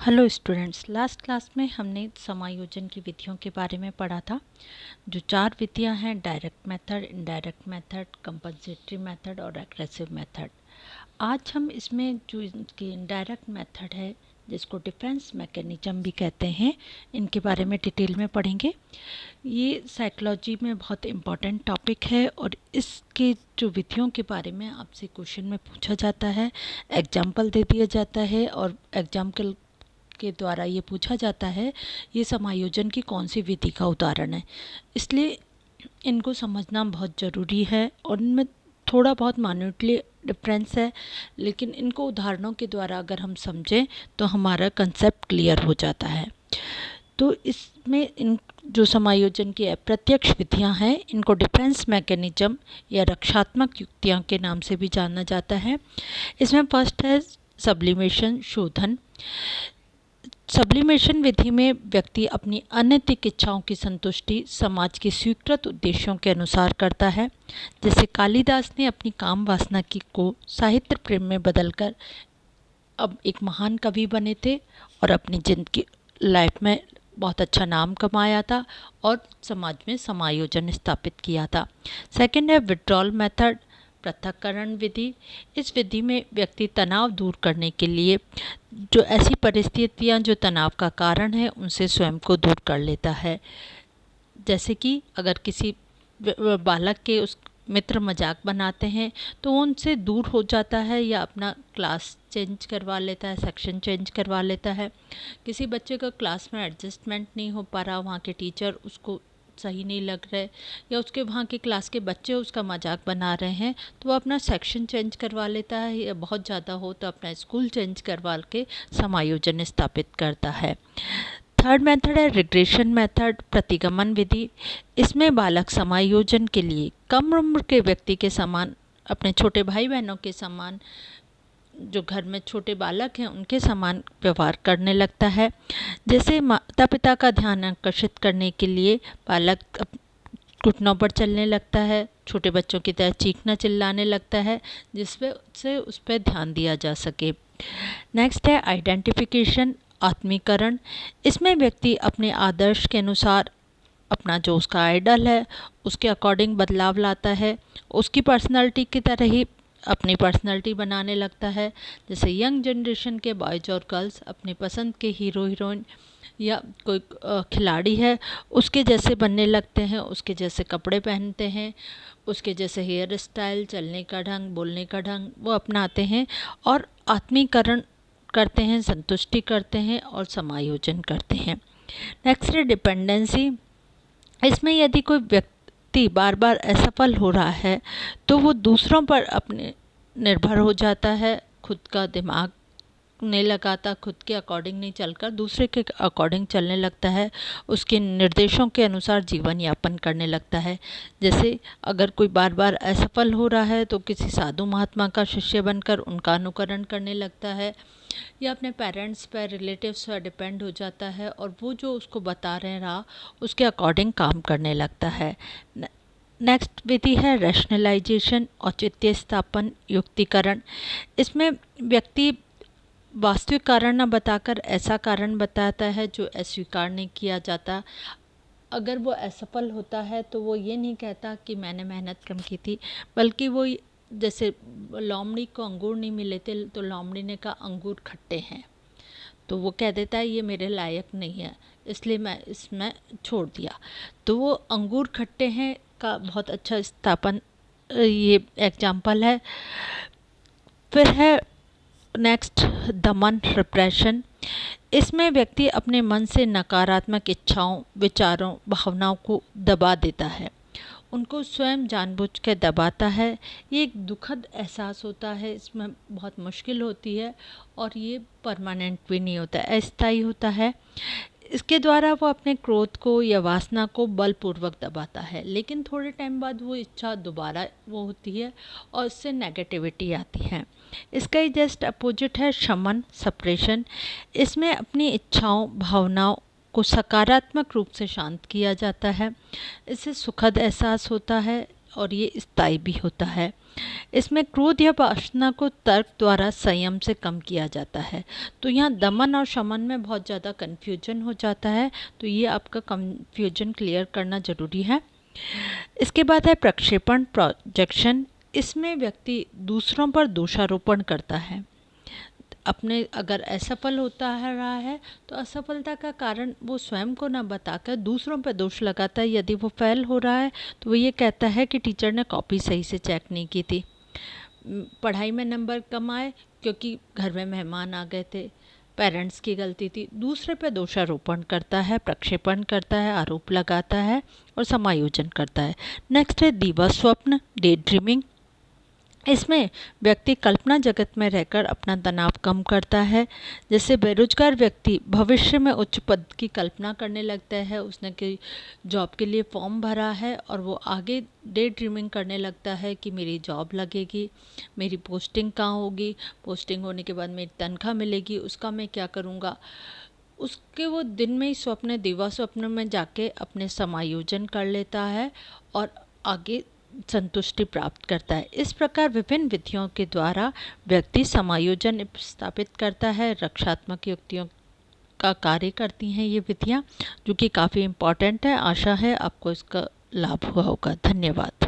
Hello students, last class में हमने समायोजन की विधियों के बारे में पढ़ा था। जो 4 विधियां हैं, direct method, indirect method, compensatory method और एग्रेसिव मेथड। आज हम इसमें जो इनकी इनडायरेक्ट मेथड है, जिसको डिफेंस मैकेनिज्म भी कहते हैं, इनके बारे में डिटेल में पढ़ेंगे। ये साइकोलॉजी में बहुत इम्पॉर्टेंट टॉपिक है और इसके जो विधियों के बारे में आपसे क्वेश्चन में पूछा जाता है, एग्जाम्पल दे दिया जाता है और एग्जाम्पल के द्वारा ये पूछा जाता है ये समायोजन की कौन सी विधि का उदाहरण है। इसलिए इनको समझना बहुत ज़रूरी है और इनमें थोड़ा बहुत माइन्यूटली डिफरेंस है, लेकिन इनको उदाहरणों के द्वारा अगर हम समझें तो हमारा कंसेप्ट क्लियर हो जाता है। तो इसमें इन जो समायोजन की अप्रत्यक्ष विधियां हैं, इनको डिफेंस मैकेनिज्म या रक्षात्मक युक्तियां के नाम से भी जाना जाता है। इसमें फर्स्ट है सब्लिमेशन, शोधन। सब्लिमेशन विधि में व्यक्ति अपनी अनैतिक इच्छाओं की संतुष्टि समाज के स्वीकृत उद्देश्यों के अनुसार करता है। जैसे कालिदास ने अपनी काम वासना की को साहित्य प्रेम में बदलकर अब एक महान कवि बने थे और अपनी जिंदगी लाइफ में बहुत अच्छा नाम कमाया था और समाज में समायोजन स्थापित किया था। सेकंड है विड्रॉल मेथड, पृथक्करण विधि। इस विधि में व्यक्ति तनाव दूर करने के लिए जो ऐसी परिस्थितियां जो तनाव का कारण है उनसे स्वयं को दूर कर लेता है। जैसे कि अगर किसी बालक के उस मित्र मजाक बनाते हैं तो वो उनसे दूर हो जाता है या अपना क्लास चेंज करवा लेता है, सेक्शन चेंज करवा लेता है। किसी बच्चे का क्लास में एडजस्टमेंट नहीं हो पा रहा, वहाँ के टीचर उसको सही नहीं लग रहे या उसके वहाँ के क्लास के बच्चे उसका मजाक बना रहे हैं, तो वो अपना सेक्शन चेंज करवा लेता है या बहुत ज़्यादा हो तो अपना स्कूल चेंज करवा के समायोजन स्थापित करता है। थर्ड मेथड है रिग्रेशन मेथड, प्रतिगमन विधि। इसमें बालक समायोजन के लिए कम उम्र के व्यक्ति के समान, अपने छोटे भाई बहनों के समान, जो घर में छोटे बालक हैं उनके समान व्यवहार करने लगता है। जैसे माता पिता का ध्यान आकर्षित करने के लिए बालक घुटनों पर चलने लगता है, छोटे बच्चों की तरह चीखना चिल्लाने लगता है, जिससे उस पर ध्यान दिया जा सके। नेक्स्ट है आइडेंटिफिकेशन, आत्मीकरण। इसमें व्यक्ति अपने आदर्श के अनुसार अपना जो उसका आइडल है उसके अकॉर्डिंग बदलाव लाता है, उसकी पर्सनालिटी की तरह ही अपनी पर्सनालिटी बनाने लगता है। जैसे यंग जनरेशन के बॉयज़ और गर्ल्स अपने पसंद के हीरो हीरोइन या कोई खिलाड़ी है उसके जैसे बनने लगते हैं, उसके जैसे कपड़े पहनते हैं, उसके जैसे हेयर स्टाइल, चलने का ढंग, बोलने का ढंग वो अपनाते हैं और आत्मीकरण करते हैं, संतुष्टि करते हैं और समायोजन करते हैं। नेक्स्ट है डिपेंडेंसी। इसमें यदि कोई व्यक्ति बार बार असफल हो रहा है तो वो दूसरों पर अपने निर्भर हो जाता है, खुद का दिमाग नहीं लगाता, खुद के अकॉर्डिंग नहीं चलकर दूसरे के अकॉर्डिंग चलने लगता है, उसके निर्देशों के अनुसार जीवन यापन करने लगता है। जैसे अगर कोई बार बार असफल हो रहा है तो किसी साधु महात्मा का शिष्य बनकर उनका अनुकरण करने लगता है या अपने पेरेंट्स पर, रिलेटिव्स पर डिपेंड हो जाता है और वो जो उसको बता रहे रहा उसके अकॉर्डिंग काम करने लगता है। नेक्स्ट विधि है रैशनलाइजेशन, औचित्य स्थापन, युक्तिकरण। इसमें व्यक्ति वास्तविक कारण न बताकर ऐसा कारण बताता है जो अस्वीकार नहीं किया जाता। अगर वो असफल होता है तो वो ये नहीं कहता कि मैंने मेहनत कम की थी, बल्कि वो जैसे लोमड़ी को अंगूर नहीं मिले थे तो लोमड़ी ने कहा अंगूर खट्टे हैं, तो वो कह देता है ये मेरे लायक नहीं है इसलिए मैं इसमें छोड़ दिया। तो वो अंगूर खट्टे हैं का बहुत अच्छा स्थापन ये एग्जाम्पल है। फिर है नेक्स्ट दमन, रिप्रेशन। इसमें व्यक्ति अपने मन से नकारात्मक इच्छाओं, विचारों, भावनाओं को दबा देता है, उनको स्वयं जानबूझ के दबाता है। ये एक दुखद एहसास होता है, इसमें बहुत मुश्किल होती है और ये परमानेंट भी नहीं होता, अस्थायी होता है। इसके द्वारा वो अपने क्रोध को या वासना को बलपूर्वक दबाता है, लेकिन थोड़े टाइम बाद वो इच्छा दोबारा वो होती है और इससे नेगेटिविटी आती है। इसका ही जस्ट अपोजिट है शमन, सप्रेशन। इसमें अपनी इच्छाओं, भावनाओं को सकारात्मक रूप से शांत किया जाता है, इससे सुखद एहसास होता है और ये स्थायी भी होता है। इसमें क्रोध या वासना को तर्क द्वारा संयम से कम किया जाता है। तो यहाँ दमन और शमन में बहुत ज़्यादा कन्फ्यूजन हो जाता है, तो ये आपका कन्फ्यूजन क्लियर करना ज़रूरी है। इसके बाद है प्रक्षेपण, प्रोजेक्शन। इसमें व्यक्ति दूसरों पर दोषारोपण करता है। अपने अगर असफल होता है रहा है तो असफलता का कारण वो स्वयं को ना बताकर दूसरों पर दोष लगाता है। यदि वो फेल हो रहा है तो वो ये कहता है कि टीचर ने कॉपी सही से चेक नहीं की थी, पढ़ाई में नंबर कम आए क्योंकि घर में मेहमान आ गए थे, पेरेंट्स की गलती थी। दूसरे पे दोषारोपण करता है, प्रक्षेपण करता है, आरोप लगाता है और समायोजन करता है। नेक्स्ट है दीवा स्वप्न, डे ड्रीमिंग। इसमें व्यक्ति कल्पना जगत में रहकर अपना तनाव कम करता है। जैसे बेरोजगार व्यक्ति भविष्य में उच्च पद की कल्पना करने लगता है, उसने कोई जॉब के लिए फॉर्म भरा है और वो आगे डे ड्रीमिंग करने लगता है कि मेरी जॉब लगेगी, मेरी पोस्टिंग कहाँ होगी, पोस्टिंग होने के बाद मेरी तनख्वाह मिलेगी, उसका मैं क्या करूँगा। उसके वो दिन में ही स्वप्न, दीवा स्वप्न में जाके अपने समायोजन कर लेता है और आगे संतुष्टि प्राप्त करता है। इस प्रकार विभिन्न विधियों के द्वारा व्यक्ति समायोजन स्थापित करता है। रक्षात्मक युक्तियों का कार्य करती हैं ये विधियाँ, जो कि काफ़ी इम्पॉर्टेंट है। आशा है आपको इसका लाभ हुआ होगा। धन्यवाद।